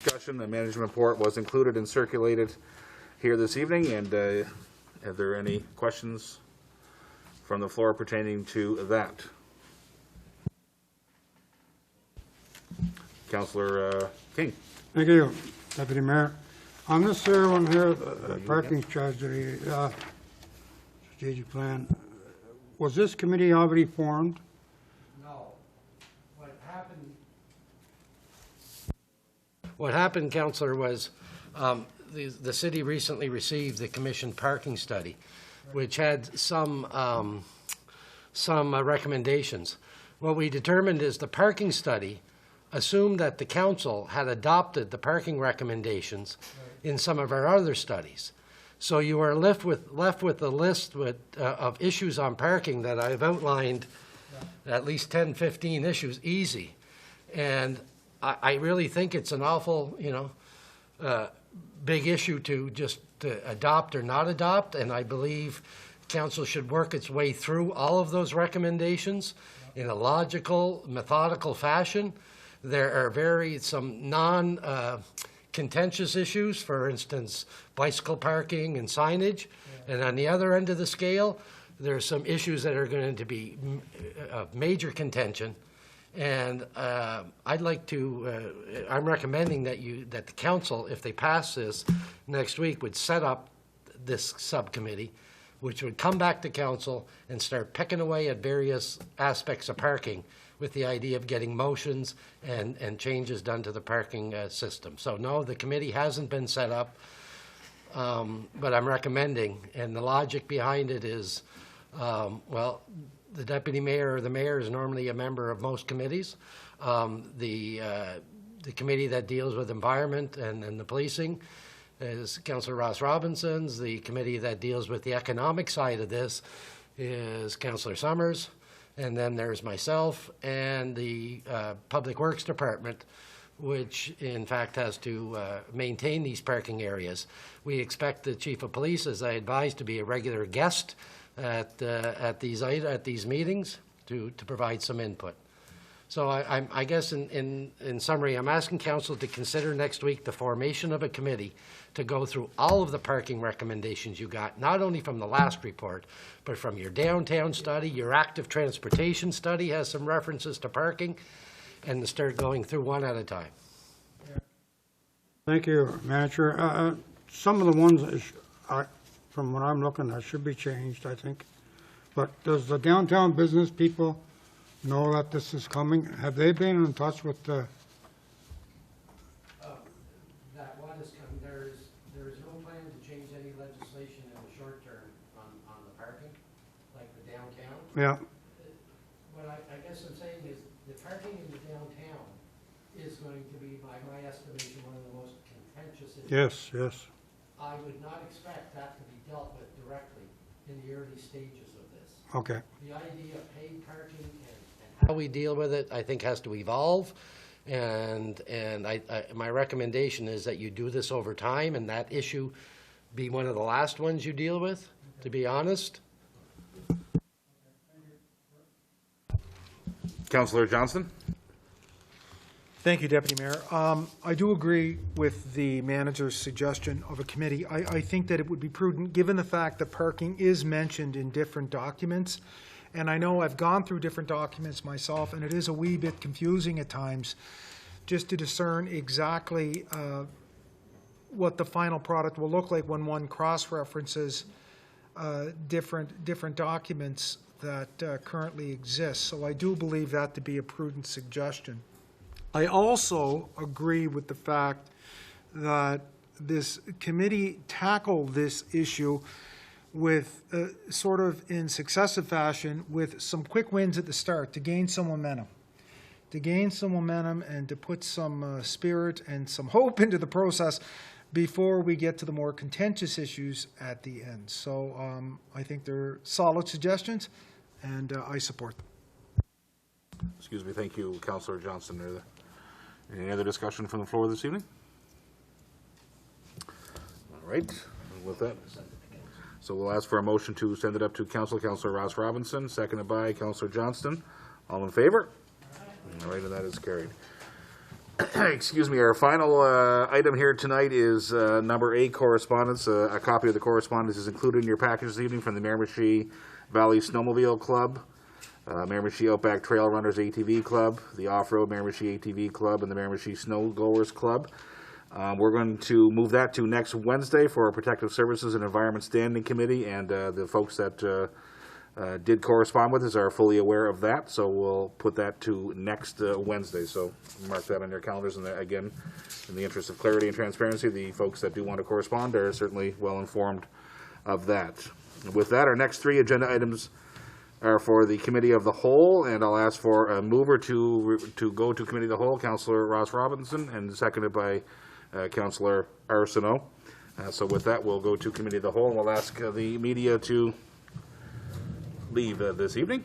Discussion, the management report was included and circulated here this evening, and are there any questions from the floor pertaining to that? Councillor King. Thank you, Deputy Mayor. On this one here, the parking strategy, strategic plan, was this committee already formed? No. What happened, Councillor, was the city recently received the commission parking study, which had some recommendations. What we determined is the parking study assumed that the council had adopted the parking recommendations in some of our other studies. So you are left with a list of issues on parking that I've outlined, at least 10, 15 issues, easy. And I really think it's an awful, big issue to just adopt or not adopt, and I believe council should work its way through all of those recommendations in a logical, methodical fashion. There are some non-contentious issues, for instance, bicycle parking and signage. Yeah. And on the other end of the scale, there are some issues that are going to be of major contention. And I'd like to, I'm recommending that the council, if they pass this next week, would set up this subcommittee, which would come back to council and start picking away at various aspects of parking, with the idea of getting motions and changes done to the parking system. So no, the committee hasn't been set up, but I'm recommending, and the logic behind it is, well, the deputy mayor or the mayor is normally a member of most committees. The committee that deals with environment and the policing is Councillor Ross Robinson's. The committee that deals with the economic side of this is Councillor Summers. And then there's myself and the Public Works Department, which in fact has to maintain these parking areas. We expect the Chief of Police, as I advised, to be a regular guest at these meetings to provide some input. So I guess in summary, I'm asking council to consider next week the formation of a committee to go through all of the parking recommendations you got, not only from the last report, but from your downtown study, your active transportation study has some references to parking, and to start going through one at a time. Thank you, Manager. Some of the ones, from what I'm looking at, should be changed, I think. But does the downtown business people know that this is coming? Have they been in touch with the? That one is coming. There is no plan to change any legislation in the short term on the parking, like the downtown. Yeah. What I guess I'm saying is the parking in the downtown is going to be, by my estimation, one of the most contentious issues. Yes, yes. I would not expect that to be dealt with directly in the early stages of this. Okay. The idea of paid parking and how we deal with it, I think, has to evolve. And my recommendation is that you do this over time, and that issue be one of the last ones you deal with, to be honest. Councillor Johnston. Thank you, Deputy Mayor. I do agree with the manager's suggestion of a committee. I think that it would be prudent, given the fact that parking is mentioned in different documents, and I know I've gone through different documents myself, and it is a wee bit confusing at times, just to discern exactly what the final product will look like when one cross-references different documents that currently exist. So I do believe that to be a prudent suggestion. I also agree with the fact that this committee tackle this issue with sort of in successive fashion with some quick wins at the start to gain some momentum. And to put some spirit and some hope into the process before we get to the more contentious issues at the end. So I think they're solid suggestions, and I support them. Excuse me. Thank you, Councillor Johnston. Any other discussion from the floor this evening? All right. With that, so we'll ask for a motion to send it up to council. Councillor Ross Robinson, seconded by Councillor Johnston. All in favor? All right, and that is carried. excuse me, our final item here tonight is number 8, correspondence. A copy of the correspondence is included in your package this evening from the Miramichi Valley Snowmobile Club, Miramichi Outback Trail Runners ATV Club, the Off-Road Miramichi ATV Club, and the Miramichi Snow Goers Club. We're going to move that to next Wednesday for our Protective Services and Environment Standing Committee, and the folks that did correspond with us are fully aware of that, so we'll put that to next Wednesday. So mark that on your calendars, and again, in the interest of clarity and transparency, the folks that do want to correspond are certainly well informed of that. With that, our next 3 agenda items are for the Committee of the Whole, and I'll ask for a mover to go to Committee of the Whole, Councillor Ross Robinson, and seconded by Councillor Arsenault. So with that, we'll go to Committee of the Whole, and we'll ask the media to leave this evening.